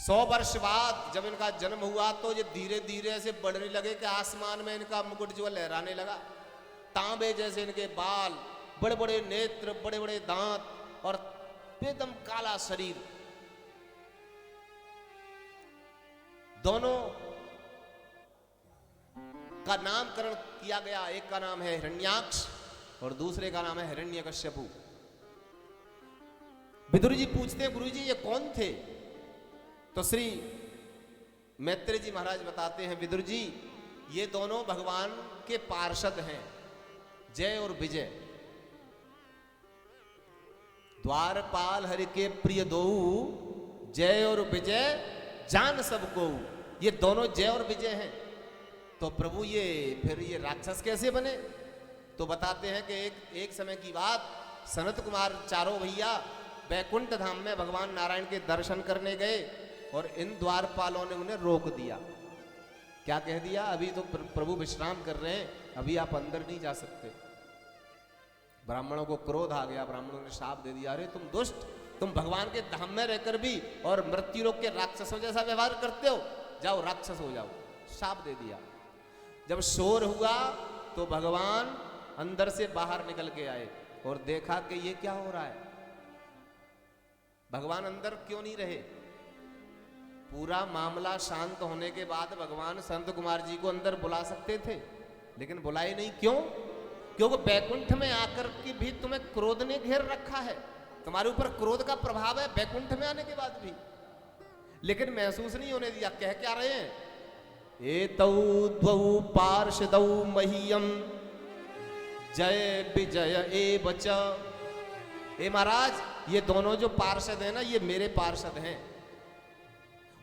100 वर्ष बाद जब इनका जन्म हुआ तो ये धीरे धीरे ऐसे बढ़ने लगे कि आसमान में इनका मुकुट जो लहराने लगा। तांबे जैसे इनके बाल, बड़े बड़े नेत्र, बड़े बड़े दांत और एकदम काला शरीर। दोनों का नामकरण किया गया। एक का नाम है हिरण्याक्ष और दूसरे का नाम है हिरण्यकश्यपु। विदुर जी पूछते हैं, गुरु जी ये कौन थे? तो श्री मैत्रेय जी महाराज बताते हैं, विदुर जी ये दोनों भगवान के पार्षद हैं, जय और विजय। द्वारपाल हरि के प्रिय दो, जय और विजय जान सबको। ये दोनों जय और विजय हैं। तो प्रभु ये फिर ये राक्षस कैसे बने? तो बताते हैं कि एक समय की बात, सनत कुमार चारों भैया वैकुंठ धाम में भगवान नारायण के दर्शन करने गए और इन द्वारपालों ने उन्हें रोक दिया। क्या कह दिया? अभी तो प्रभु विश्राम कर रहे हैं, अभी आप अंदर नहीं जा सकते। ब्राह्मणों को क्रोध आ गया, ब्राह्मणों ने शाप दे दिया, अरे तुम दुष्ट, तुम भगवान के धाम में रहकर भी और मृत्यु लोक के राक्षसों जैसा व्यवहार करते हो, जाओ राक्षस हो जाओ। शाप दे दिया। जब शोर हुआ तो भगवान अंदर से बाहर निकल के आए और देखा कि ये क्या हो रहा है। भगवान अंदर क्यों नहीं रहे? पूरा मामला शांत होने के बाद भगवान संत कुमार जी को अंदर बुला सकते थे, लेकिन बुलाए नहीं। क्यों? क्योंकि बैकुंठ में आकर के भी तुम्हें क्रोध ने घेर रखा है, तुम्हारे ऊपर क्रोध का प्रभाव है बैकुंठ में आने के बाद भी, लेकिन महसूस नहीं होने दिया। कह क्या रहे हैं? एतौ द्वौ पार्षदौ मह्यम जय विजय एव च। ए महाराज, ये दोनों जो पार्षद हैं ना, ये मेरे पार्षद हैं।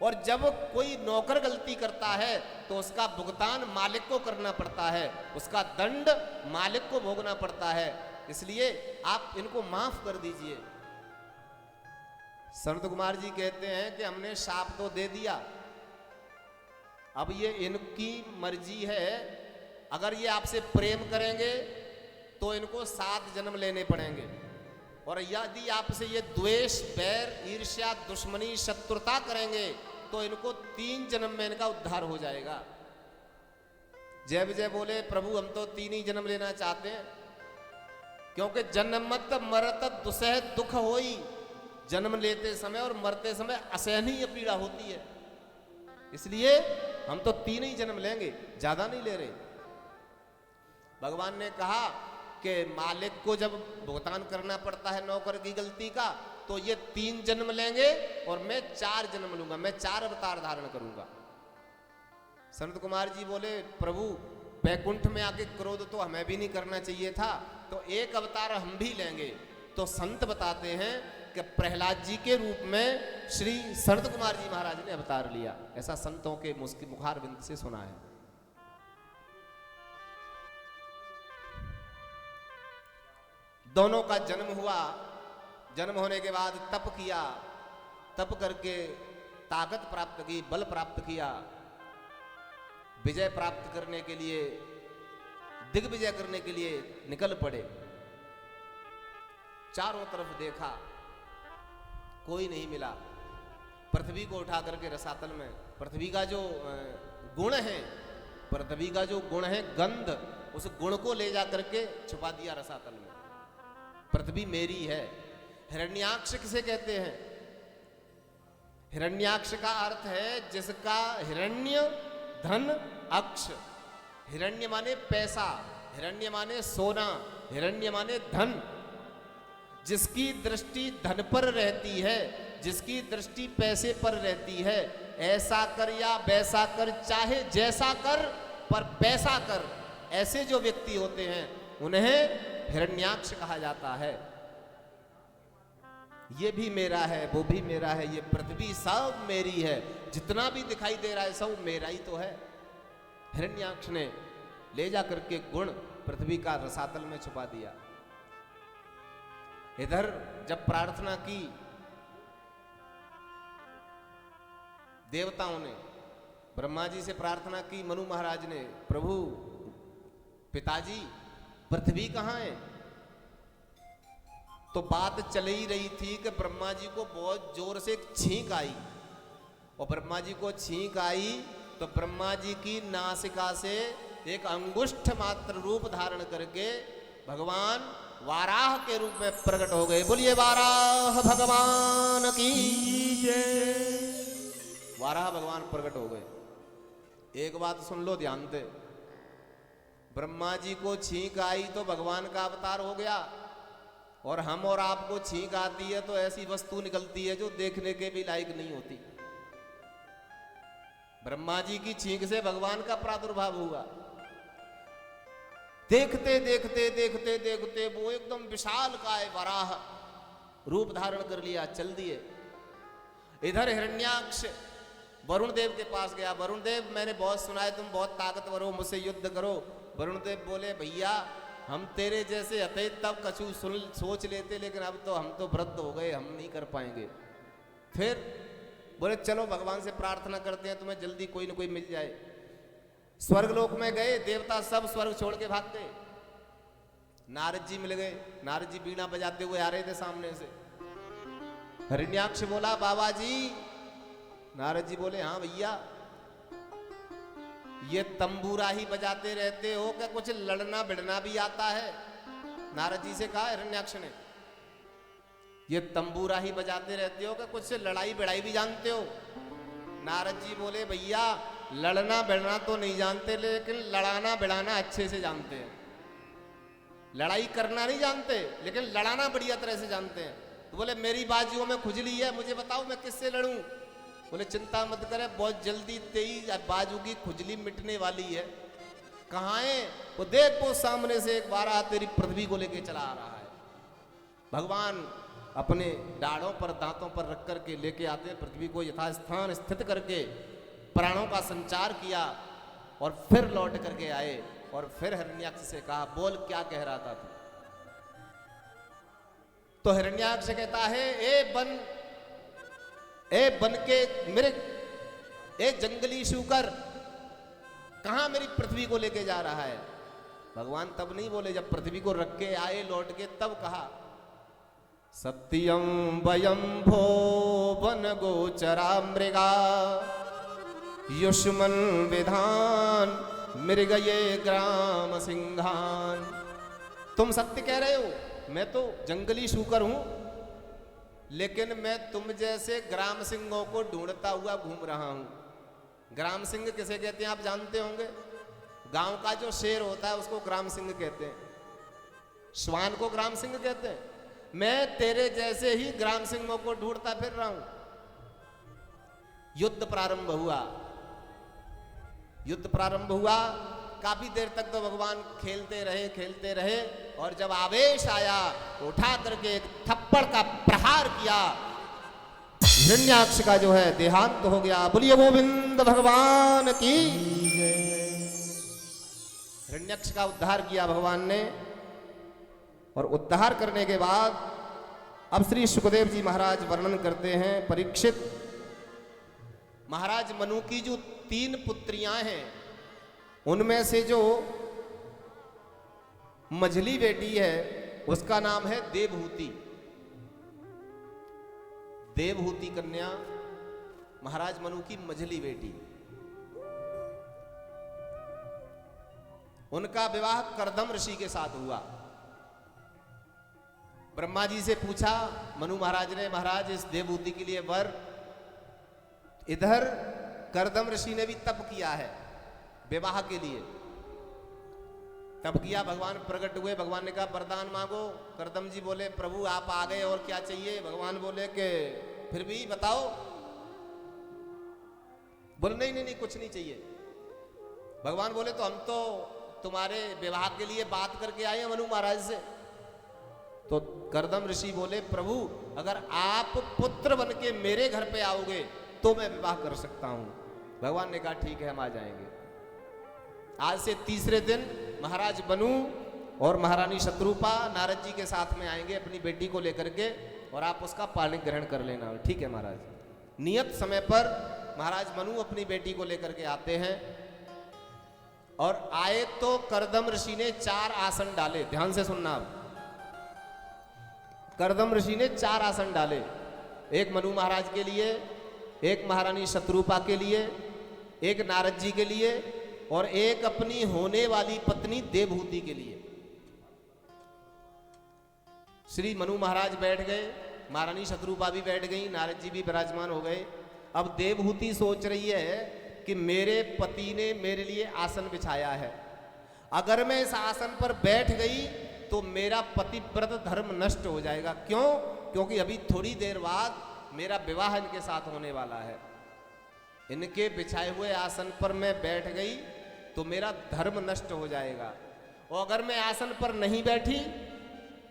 और जब कोई नौकर गलती करता है तो उसका भुगतान मालिक को करना पड़ता है, उसका दंड मालिक को भोगना पड़ता है, इसलिए आप इनको माफ कर दीजिए। संत कुमार जी कहते हैं कि हमने शाप तो दे दिया, अब ये इनकी मर्जी है। अगर ये आपसे प्रेम करेंगे तो इनको 7 जन्म लेने पड़ेंगे, और यदि आपसे ये द्वेष, बैर, ईर्ष्या, दुश्मनी, शत्रुता करेंगे तो इनको 3 जन्म में इनका उद्धार हो जाएगा। जय विजय बोले, प्रभु हम तो 3 ही जन्म लेना चाहते हैं, क्योंकि जन्मत मरत दुसह दुख होई। जन्म लेते समय और मरते समय असहनीय पीड़ा होती है, इसलिए हम तो 3 ही जन्म लेंगे, ज्यादा नहीं ले रहे। भगवान ने कहा कि मालिक को जब भुगतान करना पड़ता है नौकर की गलती का, तो ये 3 जन्म लेंगे और मैं 4 जन्म लूंगा, मैं 4 अवतार धारण करूंगा। संत कुमार जी बोले, प्रभु बैकुंठ में आके क्रोध तो हमें भी नहीं करना चाहिए था, तो 1 अवतार हम भी लेंगे। तो संत बताते हैं कि प्रहलाद जी के रूप में श्री संत कुमार जी महाराज ने अवतार लिया। ऐसा संतों के मुखारविंद से सुना है। दोनों का जन्म हुआ। जन्म होने के बाद तप किया, तप करके ताकत प्राप्त की, बल प्राप्त किया, विजय प्राप्त करने के लिए, दिग्विजय करने के लिए निकल पड़े। चारों तरफ देखा, कोई नहीं मिला। पृथ्वी को उठा करके रसातल में, पृथ्वी का जो गुण है, पृथ्वी का जो गुण है गंध, उस गुण को ले जा करके छुपा दिया रसातल में। पृथ्वी मेरी है। हिरण्याक्ष किसे कहते हैं? हिरण्याक्ष का अर्थ है जिसका हिरण्य धन अक्ष। हिरण्य माने पैसा, हिरण्य माने सोना, हिरण्य माने धन। जिसकी दृष्टि धन पर रहती है, जिसकी दृष्टि पैसे पर रहती है, ऐसा कर या वैसा कर, चाहे जैसा कर पर पैसा कर, ऐसे जो व्यक्ति होते हैं उन्हें हिरण्याक्ष कहा जाता है। ये भी मेरा है, वो भी मेरा है, ये पृथ्वी सब मेरी है, जितना भी दिखाई दे रहा है सब मेरा ही तो है। हिरण्याक्ष ने ले जा करके गुण पृथ्वी का रसातल में छुपा दिया। इधर जब प्रार्थना की देवताओं ने, ब्रह्मा जी से प्रार्थना की मनु महाराज ने, प्रभु पिताजी पृथ्वी कहाँ है? तो बात चल ही रही थी कि ब्रह्मा जी को बहुत जोर से एक छींक आई और ब्रह्मा जी को छींक आई तो ब्रह्मा जी की नासिका से एक अंगुष्ठ मात्र रूप धारण करके भगवान वाराह के रूप में प्रकट हो गए। बोलिए वाराह भगवान की जय। वाराह भगवान प्रकट हो गए। एक बात सुन लो ध्यान से, ब्रह्मा जी को छींक आई तो भगवान का अवतार हो गया, और हम और आपको छींक आती है तो ऐसी वस्तु निकलती है जो देखने के भी लायक नहीं होती। ब्रह्मा जी की छींक से भगवान का प्रादुर्भाव हुआ। देखते देखते देखते देखते वो एकदम विशाल काय वराह रूप धारण कर लिया, चल दिए। इधर हिरण्याक्ष वरुण देव के पास गया। वरुण देव, मैंने बहुत सुना है तुम बहुत ताकतवर हो, मुझसे युद्ध करो। वरुण देव बोले भैया हम तेरे जैसे हते तब कछु सोच लेते, लेकिन अब तो हम तो वृद्ध हो गए, हम नहीं कर पाएंगे। फिर बोले चलो भगवान से प्रार्थना करते हैं तुम्हें जल्दी कोई न कोई मिल जाए। स्वर्गलोक में गए, देवता सब स्वर्ग छोड़ के भाग गए। नारद जी मिल गए। नारद जी बीणा बजाते हुए आ रहे थे सामने से। हिरण्याक्ष बोला बाबा जी। नारद जी बोले हाँ भैया, ये तंबूरा ही बजाते रहते हो क्या कुछ लड़ना भिड़ना भी आता है? नारद जी से कहा हिरण्याक्ष ने, ये तंबूरा ही बजाते रहते हो क्या कुछ लड़ाई भिड़ाई भी जानते हो? नारद जी बोले भैया लड़ना भिड़ना तो नहीं जानते, लेकिन लड़ाना भिड़ाना अच्छे से जानते हैं। लड़ाई करना नहीं जानते, लेकिन लड़ाना बढ़िया तरह से जानते हैं। तो बोले मेरी बाजुओं में खुजली है, मुझे बताओ मैं किससे लड़ूं? बोले चिंता मत करे, बहुत जल्दी तेरी बाजू की खुजली मिटने वाली है। कहाँ है वो? देख वो सामने से एक बार तेरी पृथ्वी को लेके चला आ रहा है। भगवान अपने डाढ़ों पर दांतों पर रख करके लेके आते, पृथ्वी को यथास्थान स्थित करके प्राणों का संचार किया और फिर लौट करके आए। और फिर हिरण्याक्ष से कहा बोल क्या कह रहा था तू? तो हिरण्याक्ष कहता है ए बन के मेरे, ए जंगली शूकर, कहां मेरी पृथ्वी को लेके जा रहा है? भगवान तब नहीं बोले, जब पृथ्वी को रख के आए लौट के तब कहा सत्यम वयम भो वन गोचरा मृगा युष्मन विधान मृग ये ग्राम सिंहान। तुम सत्य कह रहे हो, मैं तो जंगली शूकर हूं, लेकिन मैं तुम जैसे ग्राम सिंहों को ढूंढता हुआ घूम रहा हूं। ग्राम सिंह किसे कहते हैं आप जानते होंगे? गांव का जो शेर होता है उसको ग्राम सिंह कहते हैं, श्वान को ग्राम सिंह कहते हैं। मैं तेरे जैसे ही ग्राम सिंहों को ढूंढता फिर रहा हूं। युद्ध प्रारंभ हुआ। युद्ध प्रारंभ हुआ, काफी देर तक तो भगवान खेलते रहे, और जब आवेश आया उठा करके एक थप्पड़ का प्रहार किया। हिरण्याक्ष का जो है देहांत हो गया। बोलिए गोविंद भगवान की। हिरण्याक्ष का उद्धार किया भगवान ने, और उद्धार करने के बाद अब श्री सुखदेव जी महाराज वर्णन करते हैं। परीक्षित महाराज मनु की जो 3 पुत्रियां हैं, उनमें से जो मझली बेटी है उसका नाम है देवहूति। देवहूति कन्या महाराज मनु की मझली बेटी। उनका विवाह करदम ऋषि के साथ हुआ। ब्रह्मा जी से पूछा मनु महाराज ने, महाराज इस देवहूति के लिए वर। इधर करदम ऋषि ने भी तप किया है विवाह के लिए। तब किया, भगवान प्रकट हुए। भगवान ने कहा वरदान मांगो। करदम जी बोले प्रभु आप आ गए और क्या चाहिए? भगवान बोले कि फिर भी बताओ। बोले नहीं कुछ नहीं चाहिए। भगवान बोले तो हम तो तुम्हारे विवाह के लिए बात करके आए हैं मनु महाराज से। तो करदम ऋषि बोले प्रभु अगर आप पुत्र बन के मेरे घर पे आओगे तो मैं विवाह कर सकता हूं। भगवान ने कहा ठीक है हम आ जाएंगे। आज से तीसरे दिन महाराज मनु और महारानी शत्रुपा नारद जी के साथ में आएंगे अपनी बेटी को लेकर के, और आप उसका पानी ग्रहण कर लेना। ठीक है महाराज। नियत समय पर महाराज मनु अपनी बेटी को लेकर के आते हैं, और आए तो करदम ऋषि ने 4 आसन डाले। ध्यान से सुनना आप। करदम ऋषि ने 4 आसन डाले, एक मनु महाराज के लिए, एक महारानी शत्रुपा के लिए, एक नारद जी के लिए और एक अपनी होने वाली पत्नी देवहूति के लिए। श्री मनु महाराज बैठ गए, महारानी शत्रुपा भी बैठ गई, नारद जी भी विराजमान हो गए। अब देवहूति सोच रही है कि मेरे पति ने मेरे लिए आसन बिछाया है, अगर मैं इस आसन पर बैठ गई तो मेरा पतिव्रत धर्म नष्ट हो जाएगा। क्यों? क्योंकि अभी थोड़ी देर बाद मेरा विवाह इनके साथ होने वाला है। इनके बिछाए हुए आसन पर मैं बैठ गई तो मेरा धर्म नष्ट हो जाएगा, और अगर मैं आसन पर नहीं बैठी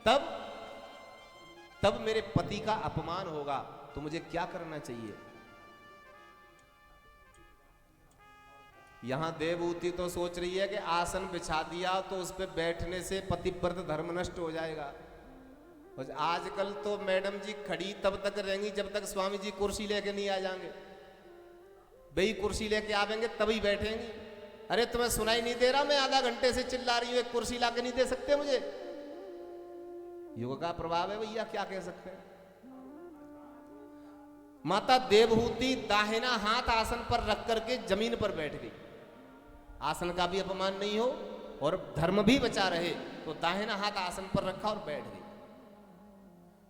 तब मेरे पति का अपमान होगा। तो मुझे क्या करना चाहिए? यहां देवहूति तो सोच रही है कि आसन बिछा दिया तो उस पर बैठने से पतिव्रत धर्म नष्ट हो जाएगा। और आजकल तो मैडम जी खड़ी तब तक रहेंगी जब तक स्वामी जी कुर्सी लेके नहीं आ जाएंगे। वही कुर्सी लेके आवेंगे तभी बैठेंगी। अरे तुम्हें सुनाई नहीं दे रहा? मैं आधा घंटे से चिल्ला रही हूं, एक कुर्सी लाके नहीं दे सकते मुझे? युग का प्रभाव है भैया, क्या कह सकते हैं। माता देवहूति दाहिना हाथ आसन पर रख करके जमीन पर बैठ गई। आसन का भी अपमान नहीं हो और धर्म भी बचा रहे, तो दाहिना हाथ आसन पर रखा और बैठ गई।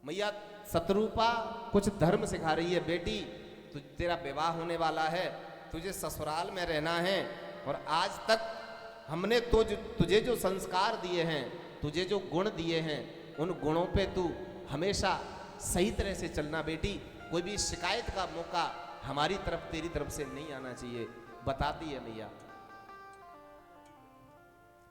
मैया शत्रुपा कुछ धर्म सिखा रही है, बेटी तुझ तेरा विवाह होने वाला है, तुझे ससुराल में रहना है, और आज तक हमने तो तुझे जो संस्कार दिए हैं, तुझे जो गुण दिए हैं, उन गुणों पे तू हमेशा सही तरह से चलना बेटी। कोई भी शिकायत का मौका हमारी तरफ तेरी तरफ से नहीं आना चाहिए, बताती है मैया।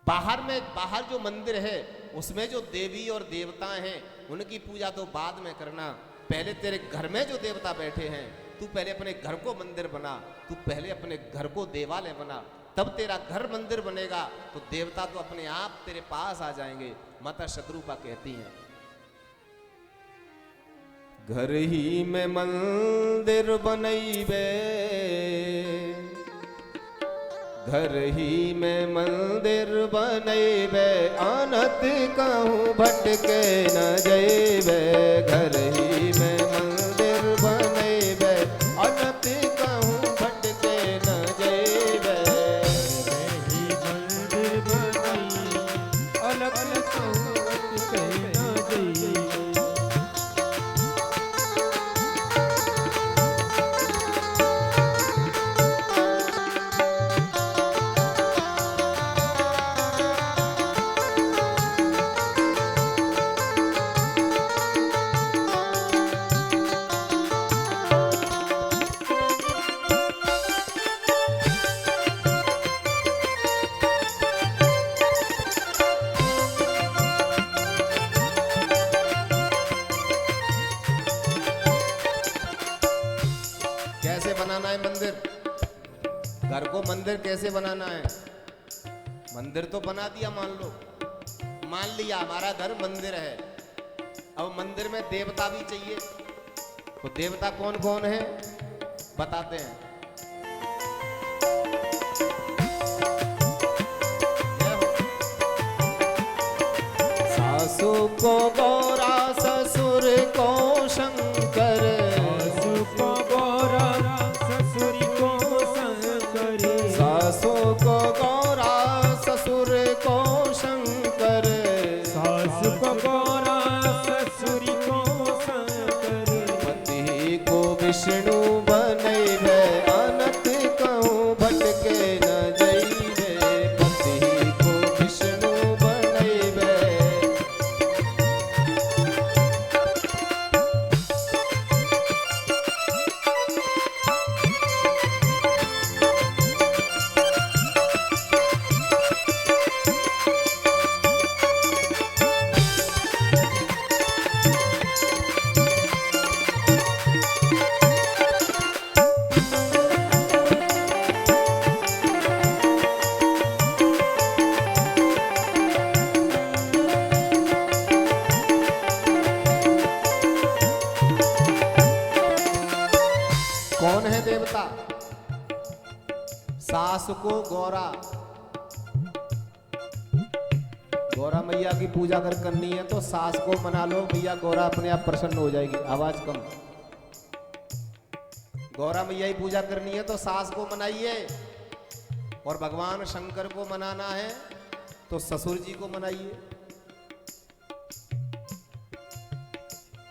बाहर जो मंदिर है उसमें जो देवी और देवता हैं उनकी पूजा तो बाद में करना। पहले तेरे घर में जो देवता बैठे हैं, तू पहले अपने घर को मंदिर बना, तू पहले अपने घर को देवालय बना, तब तेरा घर मंदिर बनेगा तो देवता तो अपने आप तेरे पास आ जाएंगे। माता शत्रुपा कहती हैं, घर ही में मंदिर बनैबे, घर ही में मंदिर बनैबे, अनत कहूँ भटके न जैबे। घर ही में मंदिर बनैबे, अनत कहूँ भटके न जैबे। घर ही मंदिर बनैबे, अनत कहूँ भटके न जैबे। कैसे बनाना है मंदिर? घर को मंदिर कैसे बनाना है? मंदिर तो बना दिया, मान लिया हमारा घर मंदिर है। अब मंदिर में देवता भी चाहिए, तो देवता कौन कौन है बताते हैं। सासू को गौरा, ससुर को शंकर, सासु को गौरा, ससुर को शंकर। सासू को गौरा, ससुर को शंकर। सासु को गौरा, ससुर को शंकर। पति को विष्णु बनैबे, अनत कहूँ भटके न जैबे। पति को विष्णु बनैबे। कौन है देवता? सास को गौरा, गौरा मैया की पूजा अगर करनी है तो सास को मना लो, भैया गौरा अपने आप प्रसन्न हो जाएगी। आवाज कम। गौरा मैया की पूजा करनी है तो सास को मनाइए, और भगवान शंकर को मनाना है तो ससुर जी को मनाइए।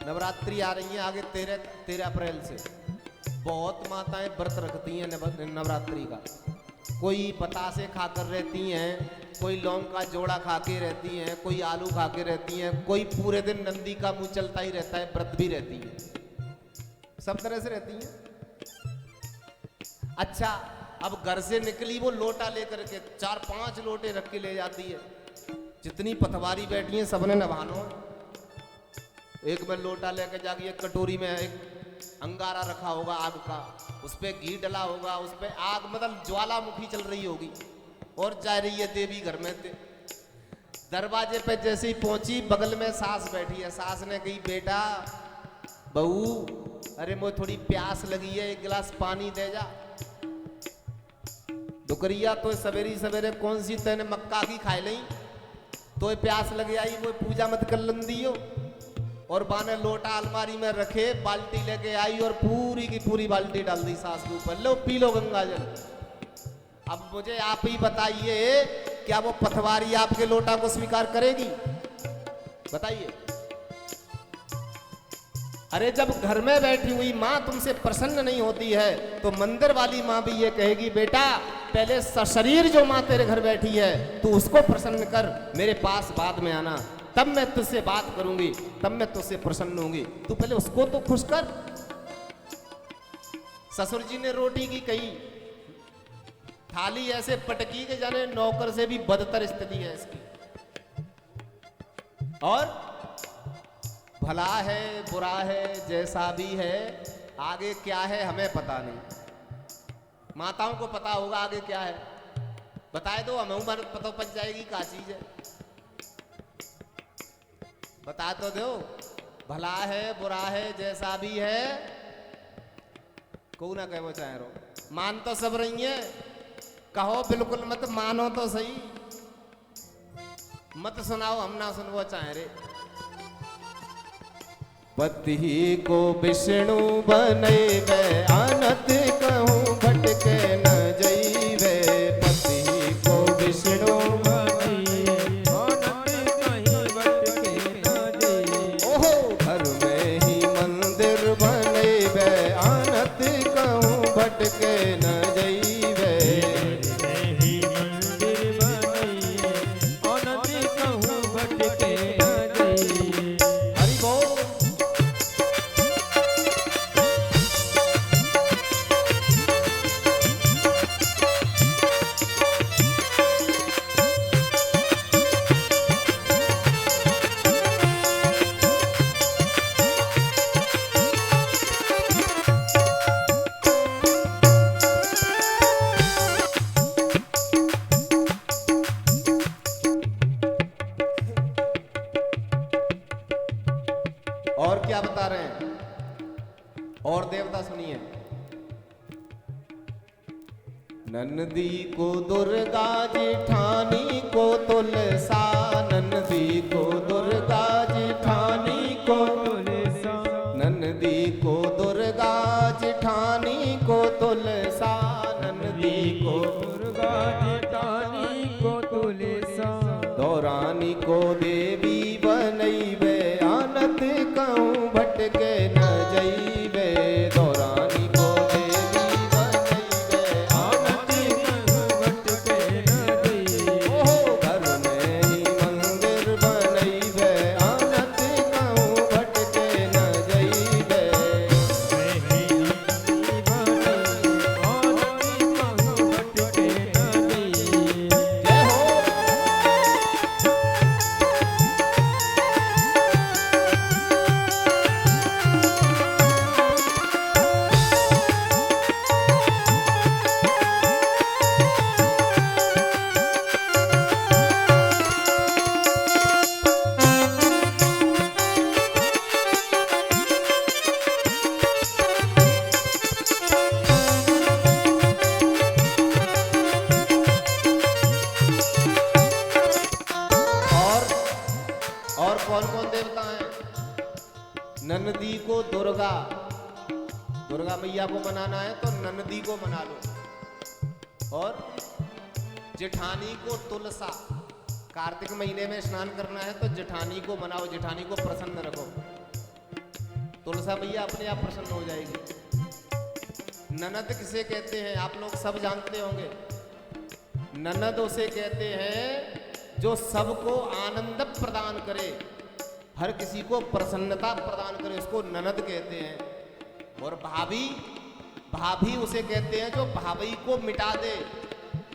नवरात्रि आ रही है आगे 13 अप्रैल से। बहुत माताएं व्रत रखती हैं नवरात्रि का। कोई बतासे खाकर रहती हैं, कोई लौंग का जोड़ा खा के रहती हैं, कोई आलू खा के रहती हैं, कोई पूरे दिन नंदी का मुंह चलता ही रहता है, व्रत भी रहती है, सब तरह से रहती हैं। अच्छा, अब घर से निकली वो लोटा लेकर के 4-5 लोटे रख के ले जाती है। जितनी पथवारी बैठी हैं सबने नभानो। एक में लोटा लेकर जाके एक कटोरी में एक अंगारा रखा होगा आग का, उस पे घी डला होगा, उस पे आग मतलब ज्वालामुखी चल रही होगी, और जा रही है देवी घर में। दरवाजे पे जैसे ही पहुंची बगल में सास बैठी है। सास ने कही, बेटा बहू, अरे मुझे थोड़ी प्यास लगी है, एक गिलास पानी दे जा। डुकरिया तो सवेरी सवेरे कौन सी तेने मक्का की खाई ली, तो प्यास लग आई, वो पूजा मत कर लंदियो। और बाने लोटा अलमारी में रखे, बाल्टी लेके आई और पूरी की पूरी बाल्टी डाल दी सास के ऊपर, लो पी लो गंगा जल। अब मुझे आप ही बताइए, क्या वो पथवारी आपके लोटा को स्वीकार करेगी? बताइए। अरे जब घर में बैठी हुई माँ तुमसे प्रसन्न नहीं होती है, तो मंदिर वाली माँ भी ये कहेगी, बेटा पहले शरीर जो माँ तेरे घर बैठी है तू उसको प्रसन्न कर, मेरे पास बाद में आना, तब मैं तुझसे बात करूंगी, तब मैं तुझसे प्रसन्न होंगी, तू पहले उसको तो खुश कर। ससुर जी ने रोटी की कही, थाली ऐसे पटकी के जाने नौकर से भी बदतर स्थिति है इसकी। और भला है बुरा है जैसा भी है, आगे क्या है हमें पता नहीं। माताओं को पता होगा आगे क्या है, बताए दो, हमें पता पच जाएगी क्या चीज है, बता तो दो। भला है बुरा है जैसा भी है, को ना कहो चाहे रो, मान तो सब रही है, कहो बिल्कुल मत, मानो तो सही, मत सुनाओ हम ना सुनवो चाहे रे। पति को विष्णु बनैबे, आनत कहूँ भटके न जइबे। पति को विष्णु भटके न जइबे। हरि बोल। और क्या बता रहे हैं, और देवता सुनिए। नंदी को दुर्गा जिठानी को तुलसा, नंदी को दुर्गा जिठानी को तुलसा, नंदी को दुर्गा जिठानी को तुलसा, नंदी को दुर्गा जिठानी को तुलसा। दौरानी को देवी बनैबे, आनत कहूँ भटके न जइबे। दौरानी को देवी बनैबे, आनत कहूँ भटके न जइबे। ओहो घर में ही मंदिर बनैबे, आनत कहूँ भटके न जइबे। जय हो। और कौन कौन देवता हैं? नंदी को दुर्गा, दुर्गा मैया को मनाना है तो ननदी को मना लो। और जेठानी को तुलसा, कार्तिक महीने में स्नान करना है तो जेठानी को मनाओ, जेठानी को प्रसन्न रखो, तुलसा मैया अपने आप प्रसन्न हो जाएगी। ननद किसे कहते हैं आप लोग सब जानते होंगे। ननद उसे कहते हैं जो सबको आनंद प्रदान करे, हर किसी को प्रसन्नता प्रदान करे, उसको ननद कहते हैं। और भाभी, भाभी उसे कहते हैं जो भाभी को मिटा दे,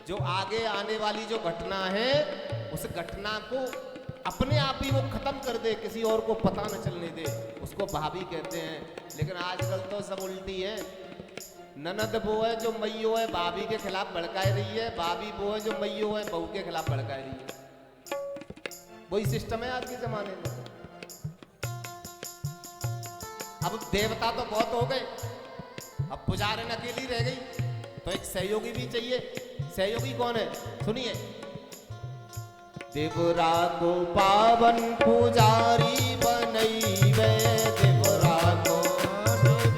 जो आगे आने वाली जो घटना है उस घटना को अपने आप ही वो खत्म कर दे, किसी और को पता न चलने दे, उसको भाभी कहते हैं। लेकिन आजकल तो सब उल्टी है। ननद वो है जो मैयो है भाभी के खिलाफ भड़का रही है, भाभी वो है जो मैयो है बहू के खिलाफ भड़का रही है। वही सिस्टम है आज के जमाने में। अब देवता तो बहुत हो गए, अब पुजारिन अकेली रह गई, तो एक सहयोगी भी चाहिए। सहयोगी कौन है सुनिए। देवरा को पावन पुजारी बनैबे, देवरा को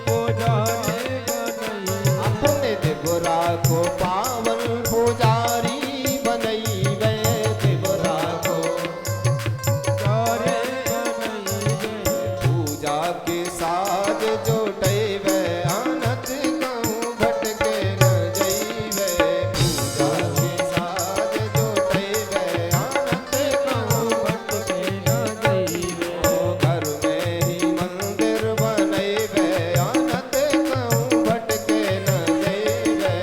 पुजारी बनैबे, अपने देवरा को पावन पुजारी बनैबे, देवरा को पुजारी बनैबे, पूजा के साज जोटैबे, आनत कहूँ भटके न जैबे, पूजा के साज जोटैबे, आनत कहूँ भटके न जैबे, घर में ही मंदिर बनैबे, आनत कहूँ भटके न जैबे।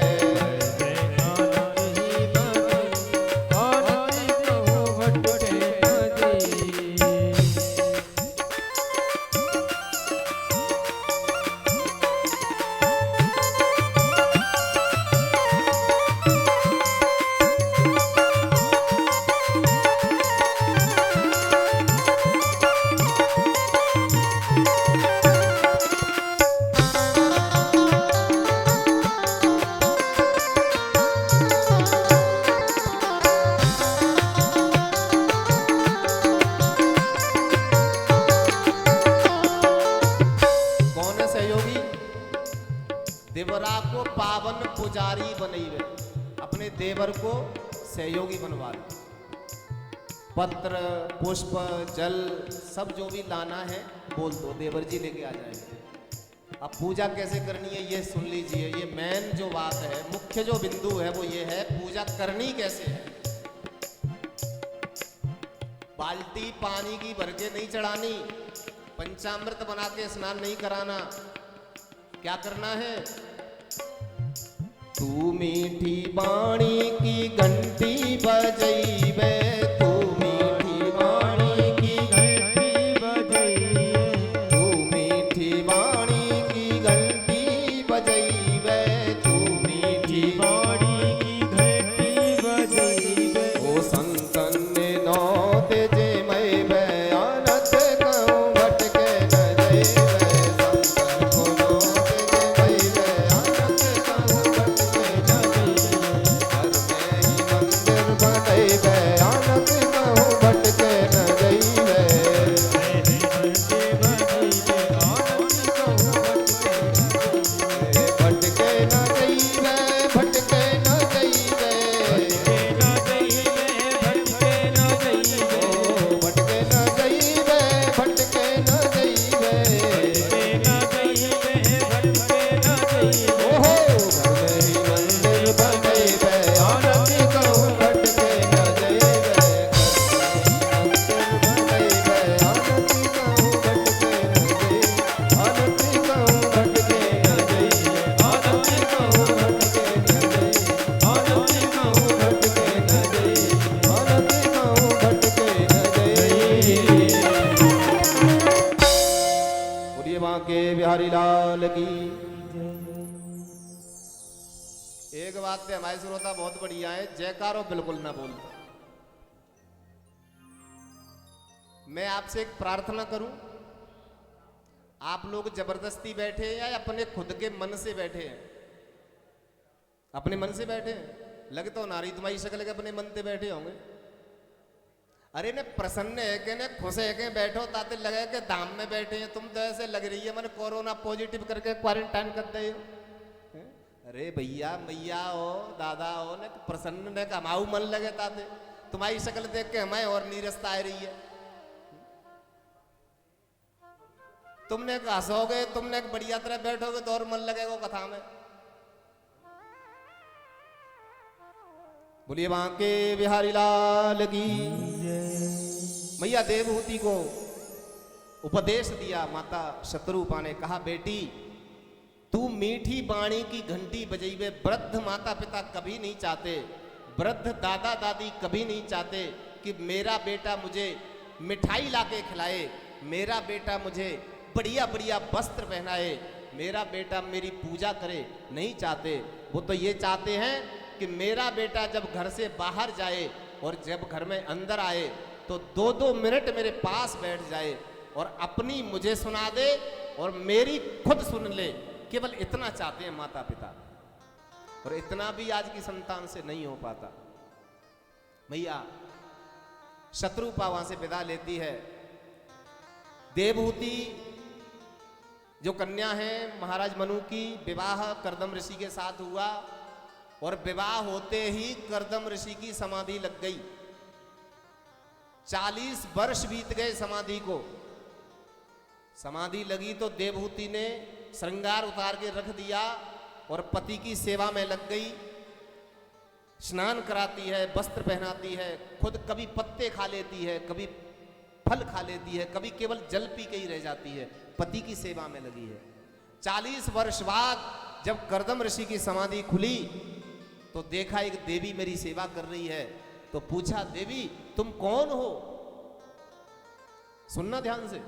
कौन है सहयोगी? देवरा को पावन पुजारी बनैबे, अपने देवर को सहयोगी बनवा लो। पत्र पुष्प जल सब जो भी लाना है बोल दो, देवर जी लेके आ जाएंगे। अब पूजा कैसे करनी है ये सुन लीजिए। ये मेन जो बात है, मुख्य जो बिंदु है वो ये है, पूजा करनी कैसे है। बाल्टी पानी की भर के नहीं चढ़ानी, पंचामृत बना के स्नान नहीं कराना। क्या करना है? तू मीठी वाणी की घंटी बजैबे, तू मीठी वाणी की घंटी बजैबे, तू मीठी वाणी की घंटी बजैबे, तू मीठी वाणी की घंटी बजैबे, ओ संतन ने नौत जे मैबे, आनत कहूँ भटके न जैबे, संतन को नौत जे मैबे, आनत कहूँ भटके न जैबे, घर में ही मंदिर बनैबे, आनत कहूँ भटके न जैबे। भटके न जैबे, भटके न जैबे, ओ भटके न जैबे, भटके न जैबे, ओहो घर में ही मंदिर बनैबे, आनत कहूँ भटके न जैबे, घर में ही मंदिर बनैबे, आनत कहूँ भटके न जैबे, आनत कहूँ भटके न जैबे, आनत कहूँ भटके न जैबे, आनत कहूँ भटके न जैबे, आनत कहूँ भटके न जैबे। बोलिए बांके बिहारी लाल की। एक बात पे हमारे श्रोता बहुत बढ़िया है, जयकारो बिल्कुल ना बोल। मैं आपसे एक प्रार्थना करूं, आप लोग जबरदस्ती बैठे हैं या अपने खुद के मन से बैठे हैं? अपने मन से बैठे हैं? लगे तो नारी तुम्हारी शक्ल के अपने मन से बैठे होंगे। अरे ने प्रसन्न है के ने खुश है के बैठो ताते लगे के धाम में बैठे हैं। तुम तो ऐसे लग रही है मैंने कोरोना पॉजिटिव करके क्वारंटाइन कर दे हो। हैं? अरे भैया मैया हो दादा हो ने प्रसन्न ने कमाऊ मन लगे ताते तुम्हारी शक्ल देख के हमें और नीरसता आ रही है। तुमने हंसोगे तुमने बढ़िया तरह बैठोगे तो और मन लगेगा कथा में। बोलिए बांके बिहारी लाल की। मैया देवहूति को उपदेश दिया। माता शत्रुपा ने कहा बेटी तू मीठी बाणी की घंटी बजाइबे। वृद्ध माता पिता कभी नहीं चाहते, वृद्ध दादा दादी कभी नहीं चाहते कि मेरा बेटा मुझे मिठाई लाके खिलाए, मेरा बेटा मुझे बढ़िया बढ़िया वस्त्र पहनाए, मेरा बेटा मेरी पूजा करे। नहीं चाहते। वो तो ये चाहते हैं कि मेरा बेटा जब घर से बाहर जाए और जब घर में अंदर आए तो 2-2 मिनट मेरे पास बैठ जाए और अपनी मुझे सुना दे और मेरी खुद सुन ले। केवल इतना चाहते हैं माता पिता, और इतना भी आज की संतान से नहीं हो पाता। भैया शत्रुपा वहां से विदा लेती है। देवहूति जो कन्या है महाराज मनु की, विवाह कर्दम ऋषि के साथ हुआ और विवाह होते ही कर्दम ऋषि की समाधि लग गई। 40 वर्ष बीत गए समाधि को। समाधि लगी तो देवहूति ने श्रृंगार उतार के रख दिया और पति की सेवा में लग गई। स्नान कराती है, वस्त्र पहनाती है, खुद कभी पत्ते खा लेती है, कभी फल खा लेती है, कभी केवल जल पी के ही रह जाती है। पति की सेवा में लगी है। 40 वर्ष बाद जब कर्दम ऋषि की समाधि खुली तो देखा एक देवी मेरी सेवा कर रही है। तो पूछा देवी तुम कौन हो? सुनना ध्यान से।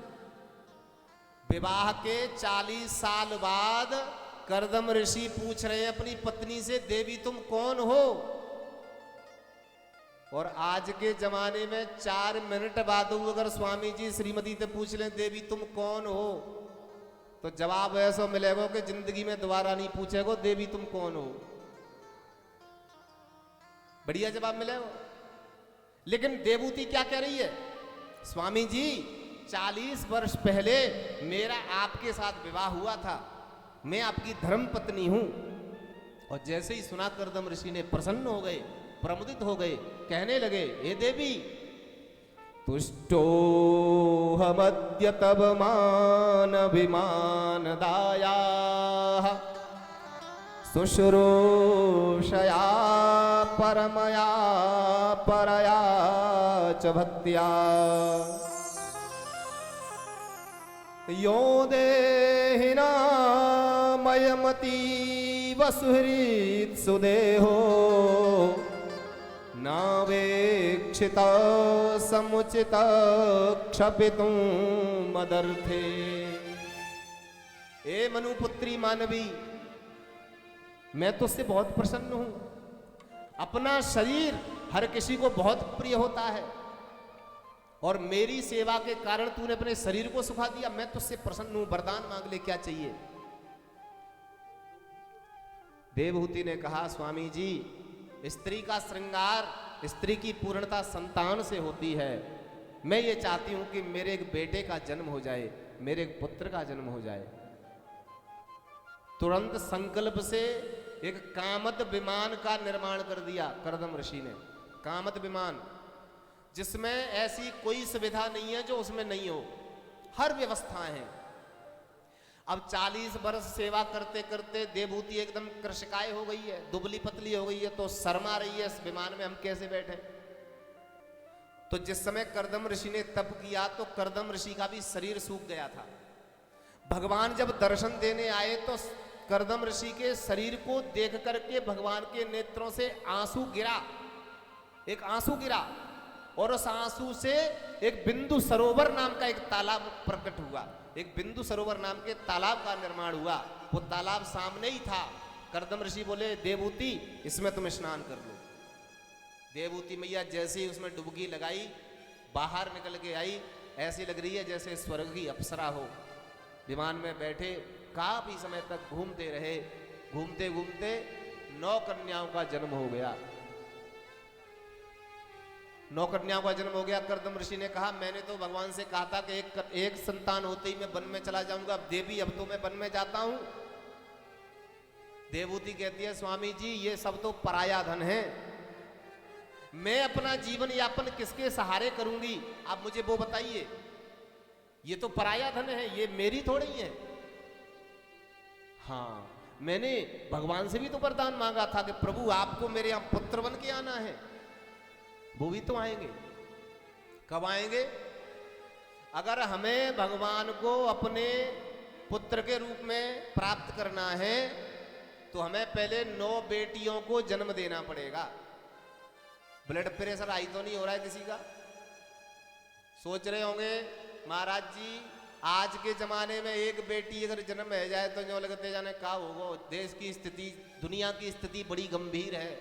विवाह के 40 साल बाद कर्दम ऋषि पूछ रहे हैं अपनी पत्नी से देवी तुम कौन हो? और आज के जमाने में 4 मिनट बाद अगर स्वामी जी श्रीमती से पूछ लें देवी तुम कौन हो तो जवाब ऐसा मिलेगा कि जिंदगी में दोबारा नहीं पूछेगो देवी तुम कौन हो। बढ़िया जवाब मिलेगा। लेकिन देवहूति क्या कह रही है? स्वामी जी 40 वर्ष पहले मेरा आपके साथ विवाह हुआ था, मैं आपकी धर्म पत्नी हूं। और जैसे ही सुना कर्दम ऋषि ने प्रसन्न हो गए, प्रमुदित हो गए, कहने लगे हे देवी तुष्टो हमद्य तब मान विमान दाया शुश्रूषया परमया परया च भक्त्या यो देहिना मयमती वसुहृत् सुदेहो नावेक्षित समुचित क्षपितुं मदर्थे। ए मनुपुत्री मानवी मैं तुझसे बहुत प्रसन्न हूं। अपना शरीर हर किसी को बहुत प्रिय होता है और मेरी सेवा के कारण तूने अपने शरीर को सुखा दिया। मैं तुझसे प्रसन्न हूं, वरदान मांग ले, क्या चाहिए? देवहूति ने कहा स्वामी जी स्त्री का श्रृंगार, स्त्री की पूर्णता संतान से होती है। मैं ये चाहती हूं कि मेरे एक बेटे का जन्म हो जाए, मेरे एक पुत्र का जन्म हो जाए। तुरंत संकल्प से एक कामद विमान का निर्माण कर दिया कर्दम ऋषि ने। कामद विमान जिसमें ऐसी कोई सुविधा नहीं है जो उसमें नहीं हो, हर व्यवस्थाएं हैं। अब 40 वर्ष सेवा करते करते देवहूति एकदम कृशकाय हो गई है, दुबली पतली हो गई है, तो शर्मा रही है इस विमान में हम कैसे बैठे। तो जिस समय कर्दम ऋषि ने तप किया तो कर्दम ऋषि का भी शरीर सूख गया था। भगवान जब दर्शन देने आए तो कर्दम ऋषि के शरीर को देख करके भगवान के नेत्रों से आंसू गिरा, एक आंसू गिरा और उस आंसू से एक बिंदु सरोवर नाम का एक तालाब प्रकट हुआ। एक बिंदु सरोवर नाम के तालाब का निर्माण हुआ। वो तालाब सामने ही था। कर्दम ऋषि बोले देवहूति इसमें तुम स्नान कर लो। देवहूति मैया जैसे ही उसमें डुबकी लगाई, बाहर निकल के आई, ऐसी लग रही है जैसे स्वर्ग की अप्सरा हो। विमान में बैठे काफी समय तक घूमते रहे। घूमते घूमते 9 कन्याओं का जन्म हो गया। 9 कन्याओं का जन्म हो गया। कर्दम ऋषि ने कहा मैंने तो भगवान से कहा था कि एक संतान होते ही मैं वन में चला जाऊंगा, अब देवी अब तो मैं वन में जाता हूं। देवहूति कहती है स्वामी जी ये सब तो पराया धन है, मैं अपना जीवन यापन किसके सहारे करूंगी, आप मुझे वो बताइए। ये तो पराया धन है, ये मेरी थोड़ी है। हाँ मैंने भगवान से भी तो वरदान मांगा था कि प्रभु आपको मेरे यहां पुत्र बन के आना है, वो भी तो आएंगे। कब आएंगे? अगर हमें भगवान को अपने पुत्र के रूप में प्राप्त करना है तो हमें पहले 9 बेटियों को जन्म देना पड़ेगा। ब्लड प्रेशर हाई तो नहीं हो रहा है किसी का? सोच रहे होंगे महाराज जी आज के जमाने में एक बेटी अगर जन्म हो जाए तो जो लगते जाने का होगा। देश की स्थिति, दुनिया की स्थिति बड़ी गंभीर है।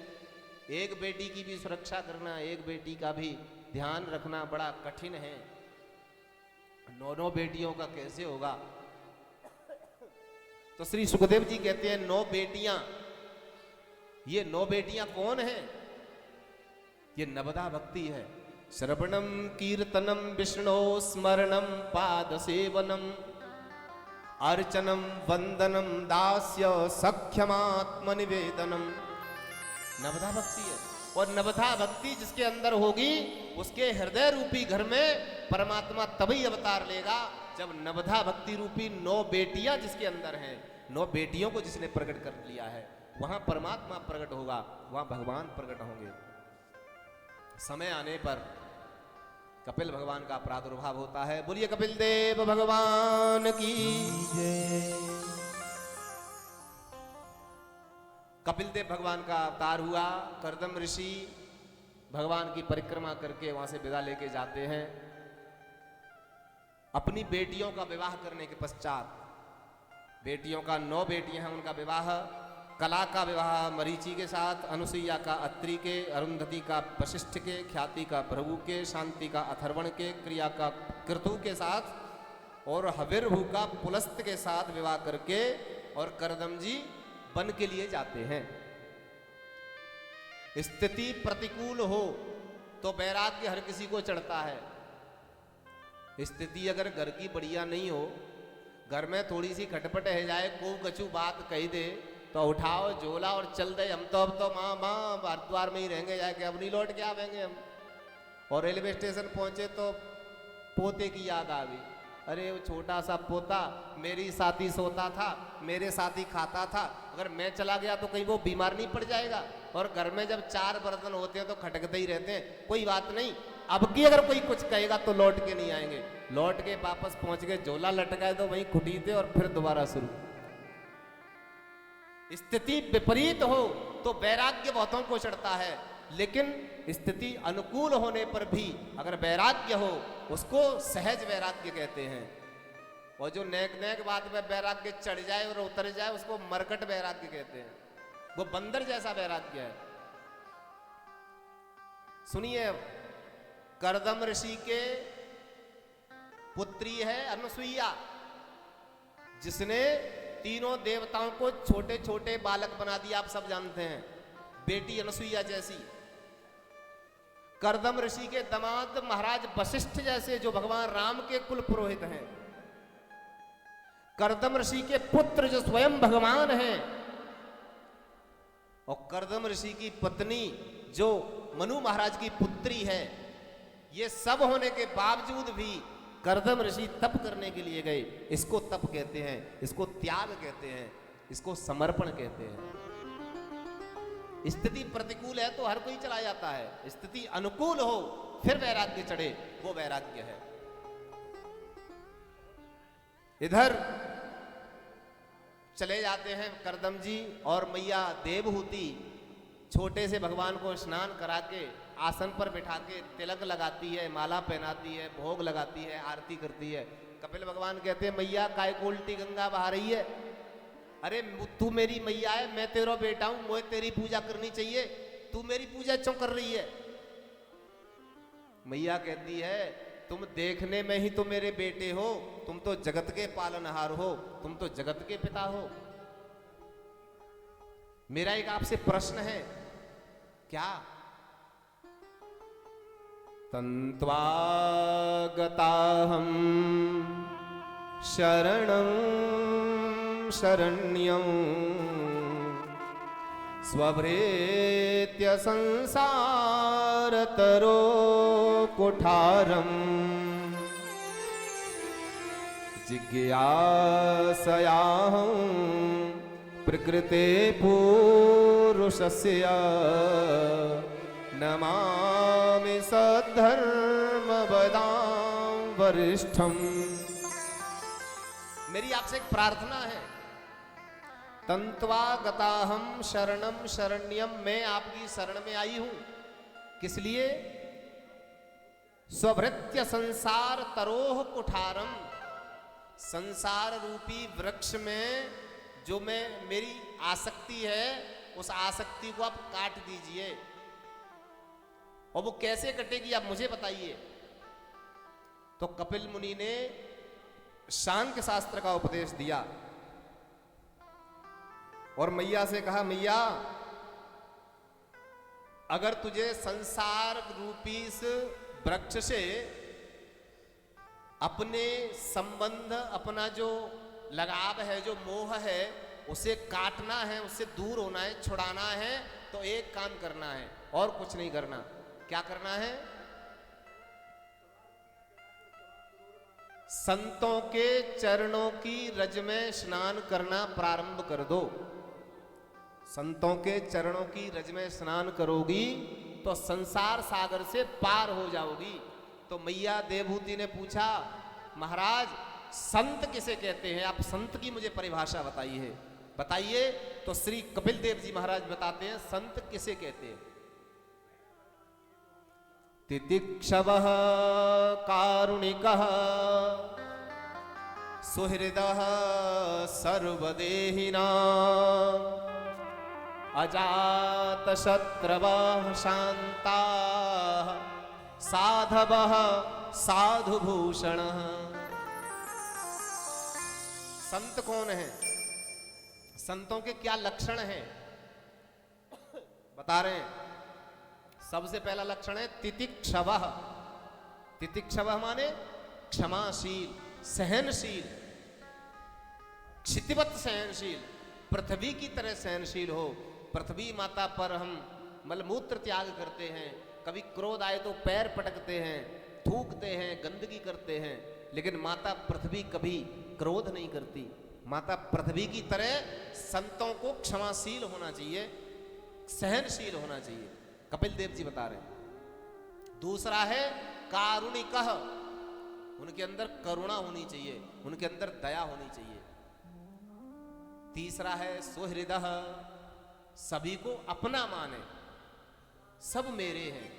एक बेटी की भी सुरक्षा करना, एक बेटी का भी ध्यान रखना बड़ा कठिन है। 9 बेटियों का कैसे होगा? तो श्री सुखदेव जी कहते हैं 9 बेटियां। ये 9 बेटियां कौन है? ये नवदा भक्ति है। श्रवणम कीर्तनम विष्णु स्मरणम पाद सेवनम अर्चनम वंदनम दास्य सख्यमात्म निवेदनम। नवधा भक्ति है। और नवधा भक्ति जिसके अंदर होगी उसके हृदय रूपी घर में परमात्मा तभी अवतार लेगा जब नवधा भक्ति रूपी 9 बेटियां जिसके अंदर हैं, 9 बेटियों को जिसने प्रकट कर लिया है, वहां परमात्मा प्रकट होगा, वहां भगवान प्रकट होंगे। समय आने पर कपिल भगवान का प्रादुर्भाव होता है। बोलिए कपिल देव भगवान की जय। कपिल देव भगवान का अवतार हुआ। कर्दम ऋषि भगवान की परिक्रमा करके वहां से विदा लेके जाते हैं। अपनी बेटियों का विवाह करने के पश्चात, बेटियों का 9 बेटियां हैं, उनका विवाह, कला का विवाह मरीचि के साथ, अनुसुईया का अत्रि के, अरुंधति का वशिष्ठ के, ख्याति का भृगु के, शांति का अथर्वण के, क्रिया का क्रतु के साथ और हविर्भु का पुलस्त के साथ विवाह करके और कर्दम जी वन के लिए जाते हैं। स्थिति प्रतिकूल हो तो वैराग्य हर किसी को चढ़ता है। स्थिति अगर घर की बढ़िया नहीं हो, घर में थोड़ी सी खटपट है जाए, को कछु बात कही दे तो उठाओ झोला और चल दे, हम तो अब तो माँ हरिद्वार में ही रहेंगे जाके, अब नहीं लौट के आवेंगे हम। और रेलवे स्टेशन पहुंचे तो पोते की याद आ गई। अरे वो छोटा सा पोता मेरी साथी सोता था, मेरे साथ ही खाता था, अगर मैं चला गया तो कहीं वो बीमार नहीं पड़ जाएगा। और घर में जब 4 बर्तन होते हैं तो खटकते ही रहते हैं। कोई बात नहीं, अब की अगर कोई कुछ कहेगा तो लौट के नहीं आएंगे। लौट के वापस पहुंच गए, झोला लटकाए तो वहीं खुटी थे और फिर दोबारा शुरू। स्थिति विपरीत हो तो वैराग्य बहुतों को चढ़ता है, लेकिन स्थिति अनुकूल होने पर भी अगर वैराग्य हो उसको सहज वैराग्य कहते हैं। और जो नेक नेक बात में वैराग्य चढ़ जाए और उतर जाए उसको मरकट वैराग्य कहते हैं। वो बंदर जैसा वैराग्य है। सुनिए, कर्दम ऋषि के पुत्री है अनुसुईया, जिसने तीनों देवताओं को छोटे छोटे बालक बना दिया। आप सब जानते हैं, बेटी अनुसुईया जैसी। कर्दम ऋषि के दामाद महाराज वशिष्ठ जैसे जो भगवान राम के कुल पुरोहित हैं। कर्दम ऋषि के पुत्र जो स्वयं भगवान हैं, और कर्दम ऋषि की पत्नी जो मनु महाराज की पुत्री है। ये सब होने के बावजूद भी कर्दम ऋषि तप करने के लिए गए। इसको तप कहते हैं, इसको त्याग कहते हैं, इसको समर्पण कहते हैं। स्थिति प्रतिकूल है तो हर कोई चला जाता है, स्थिति अनुकूल हो फिर वैराग्य चढ़े, वो वैराग्य है। इधर चले जाते हैं कर्दम जी और मैया देवहूति छोटे से भगवान को स्नान करा के आसन पर बिठा के तिलक लगाती है, माला पहनाती है, भोग लगाती है, आरती करती है। कपिल भगवान कहते हैं मैया काय को उल्टी गंगा बहा रही है? अरे तू मेरी मैया है, मैं तेरा बेटा हूं, मुझे तेरी पूजा करनी चाहिए, तू मेरी पूजा क्यों कर रही है? मैया कहती है तुम देखने में ही तो मेरे बेटे हो, तुम तो जगत के पालनहार हो, तुम तो जगत के पिता हो। मेरा एक आपसे प्रश्न है, क्या तन्त्वागताहं शरणं शरण्यं स्वभृत्य संसारतरो कुठारम् जिज्ञासयाहं प्रकृते पुरुषस्य नमामि सद्धर्मवदां वरिष्ठम्। मेरी आपसे एक प्रार्थना है। तंत्वागताहं शरणं शरण्यम, मैं आपकी शरण में आई हूं। किस लिए? स्वभृत्य संसार तरोह कुठारम, संसार रूपी वृक्ष में जो मेरी आसक्ति है, उस आसक्ति को आप काट दीजिए। और वो कैसे कटेगी आप मुझे बताइए। तो कपिल मुनि ने सांख्य शास्त्र का उपदेश दिया और मैया से कहा, मैया अगर तुझे संसार रूपी इस वृक्ष से अपने संबंध, अपना जो लगाव है, जो मोह है, उसे काटना है, उससे दूर होना है, छुड़ाना है, तो एक काम करना है और कुछ नहीं करना। क्या करना है? संतों के चरणों की रज में स्नान करना प्रारंभ कर दो। संतों के चरणों की रज में स्नान करोगी तो संसार सागर से पार हो जाओगी। तो मैया देवहूति ने पूछा, महाराज संत किसे कहते हैं? आप संत की मुझे परिभाषा बताइए, बताइए। तो श्री कपिल देव जी महाराज बताते हैं संत किसे कहते हैं। तितिक्षवः कारुणिकः सुहृदः सर्वदेहिनां अजातशत्रवः शान्ताः साधवः साधुभूषणः। संत कौन है? संतों के क्या लक्षण हैं बता रहे हैं। सबसे पहला लक्षण है तितिक्षवः। तितिक्षवः माने क्षमाशील, सहनशील, क्षितिवत सहनशील, पृथ्वी की तरह सहनशील हो। पृथ्वी माता पर हम मलमूत्र त्याग करते हैं, कभी क्रोध आए तो पैर पटकते हैं, थूकते हैं, गंदगी करते हैं, लेकिन माता पृथ्वी कभी क्रोध नहीं करती। माता पृथ्वी की तरह संतों को क्षमाशील होना चाहिए, सहनशील होना चाहिए। कपिल देव जी बता रहे हैं। दूसरा है कारुणिकः, उनके अंदर करुणा होनी चाहिए, उनके अंदर दया होनी चाहिए। तीसरा है सुहृदः, सभी को अपना माने, सब मेरे हैं।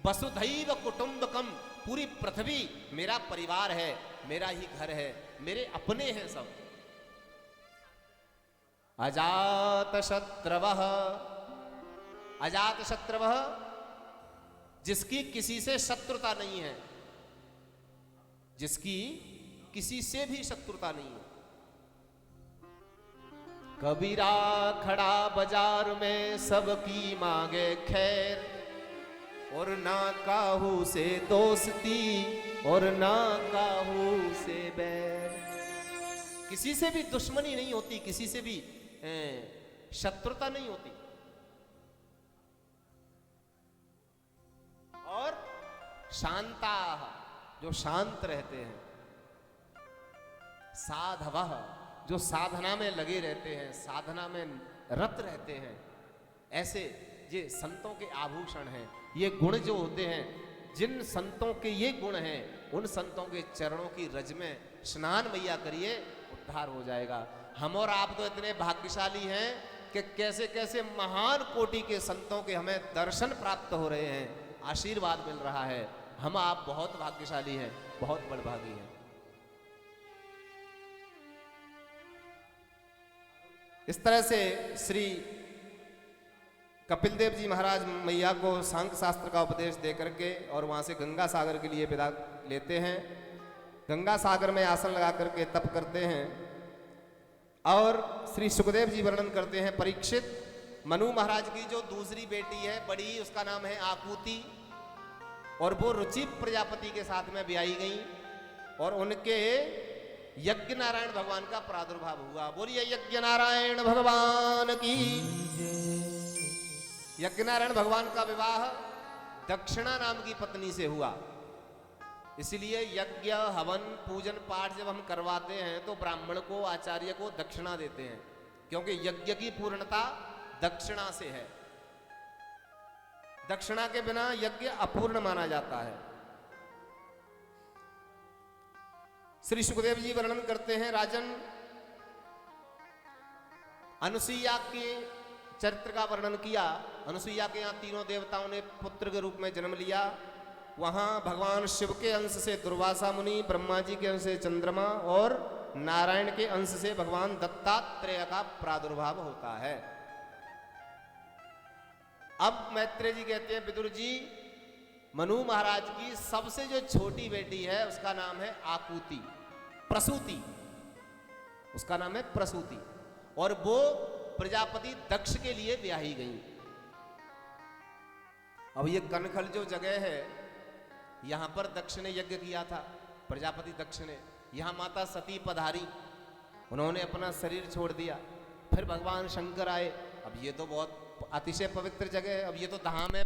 वसुधैव कुटुंबकम, पूरी पृथ्वी मेरा परिवार है, मेरा ही घर है, मेरे अपने हैं सब। अजातशत्रवः, अजातशत्रवः जिसकी किसी से शत्रुता नहीं है, जिसकी किसी से भी शत्रुता नहीं है। कबीरा खड़ा बाजार में सबकी मांगे खैर, और ना काहू से दोस्ती और ना काहू से बैर। किसी से भी दुश्मनी नहीं होती, किसी से भी शत्रुता नहीं होती। और शांता, जो शांत रहते हैं। साधवः, जो साधना में लगे रहते हैं, साधना में रत रहते हैं। ऐसे ये संतों के आभूषण हैं। ये गुण जो होते हैं, जिन संतों के ये गुण हैं, उन संतों के चरणों की रज में स्नान मैया करिए, उद्धार हो जाएगा। हम और आप तो इतने भाग्यशाली हैं कि कैसे कैसे महान कोटि के संतों के हमें दर्शन प्राप्त हो रहे हैं, आशीर्वाद मिल रहा है। हम आप बहुत भाग्यशाली हैं, बहुत बड़भागी हैं। इस तरह से श्री कपिल देव जी महाराज मैया को सांख्य शास्त्र का उपदेश दे करके और वहां से गंगा सागर के लिए विदा लेते हैं। गंगा सागर में आसन लगा करके तप करते हैं और श्री सुखदेव जी वर्णन करते हैं, परीक्षित, मनु महाराज की जो दूसरी बेटी है बड़ी, उसका नाम है आकुति, और वो रुचि प्रजापति के साथ में ब्याही गई और उनके यज्ञ नारायण भगवान का प्रादुर्भाव हुआ। बोलिए यज्ञ नारायण भगवान की। यज्ञ नारायण भगवान का विवाह दक्षिणा नाम की पत्नी से हुआ। इसलिए यज्ञ हवन पूजन पाठ जब हम करवाते हैं तो ब्राह्मण को आचार्य को दक्षिणा देते हैं, क्योंकि यज्ञ की पूर्णता दक्षिणा से है। दक्षिणा के बिना यज्ञ अपूर्ण माना जाता है। श्री सुखदेव जी वर्णन करते हैं, राजन अनुसुईया के चरित्र का वर्णन किया। अनुसुईया के यहाँ तीनों देवताओं ने पुत्र के रूप में जन्म लिया। वहां भगवान शिव के अंश से दुर्वासा मुनि, ब्रह्मा जी के अंश से चंद्रमा और नारायण के अंश से भगवान दत्तात्रेय का प्रादुर्भाव होता है। अब मैत्रेय जी कहते हैं, विदुर जी, मनु महाराज की सबसे जो छोटी बेटी है उसका नाम है आकुति, प्रसूति, उसका नाम है प्रसूति, और वो प्रजापति दक्ष के लिए ब्याही गई। अब ये कनखल जो जगह है, यहां पर दक्ष ने यज्ञ किया था, प्रजापति दक्ष ने। यहां माता सती पधारी, उन्होंने अपना शरीर छोड़ दिया। फिर भगवान शंकर आए। अब ये तो बहुत अतिशय पवित्र जगह है, अब ये तो धाम है।